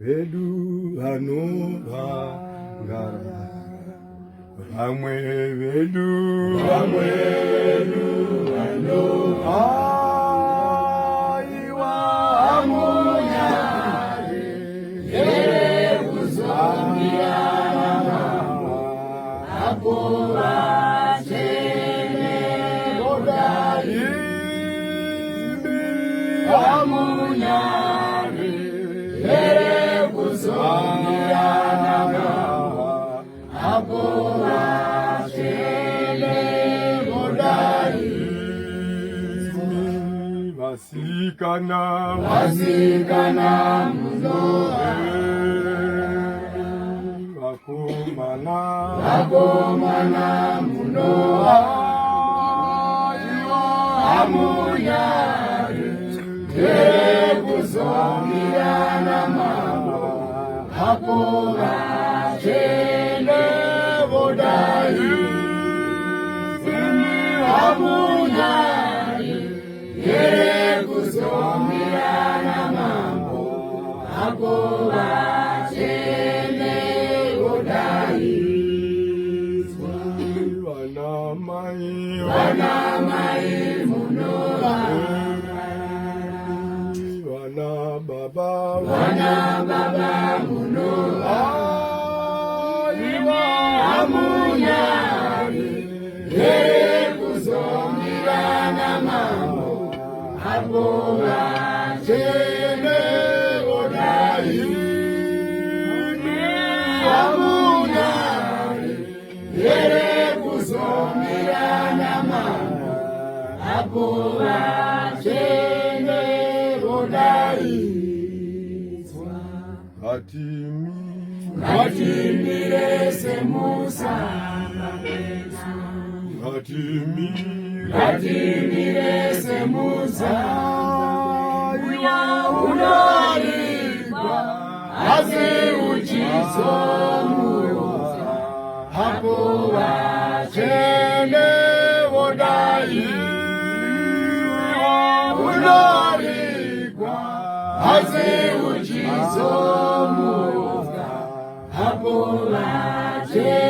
vedu vanogara vamwe vedu aiwa amunyari yekuzongirana apo vachene vodai amunyari yekuzongirana apo vachene vodai vasikana munoa vakomana munoa amunyari yekuzongirana mambo apo vachene vodai amunyari yekuzongirana mambo apo vachene vodai vanamai munoa vana baba munoa amunyari yekuzongirana mambo apo vachene vodai amunyari yekuzongirana mambo apo vachene vodai ngatimire semusamba petu ngatimire semusamba unolikwa asi uchizomuza apo vachene vodai unolikwa asi uchizomuza apo vachene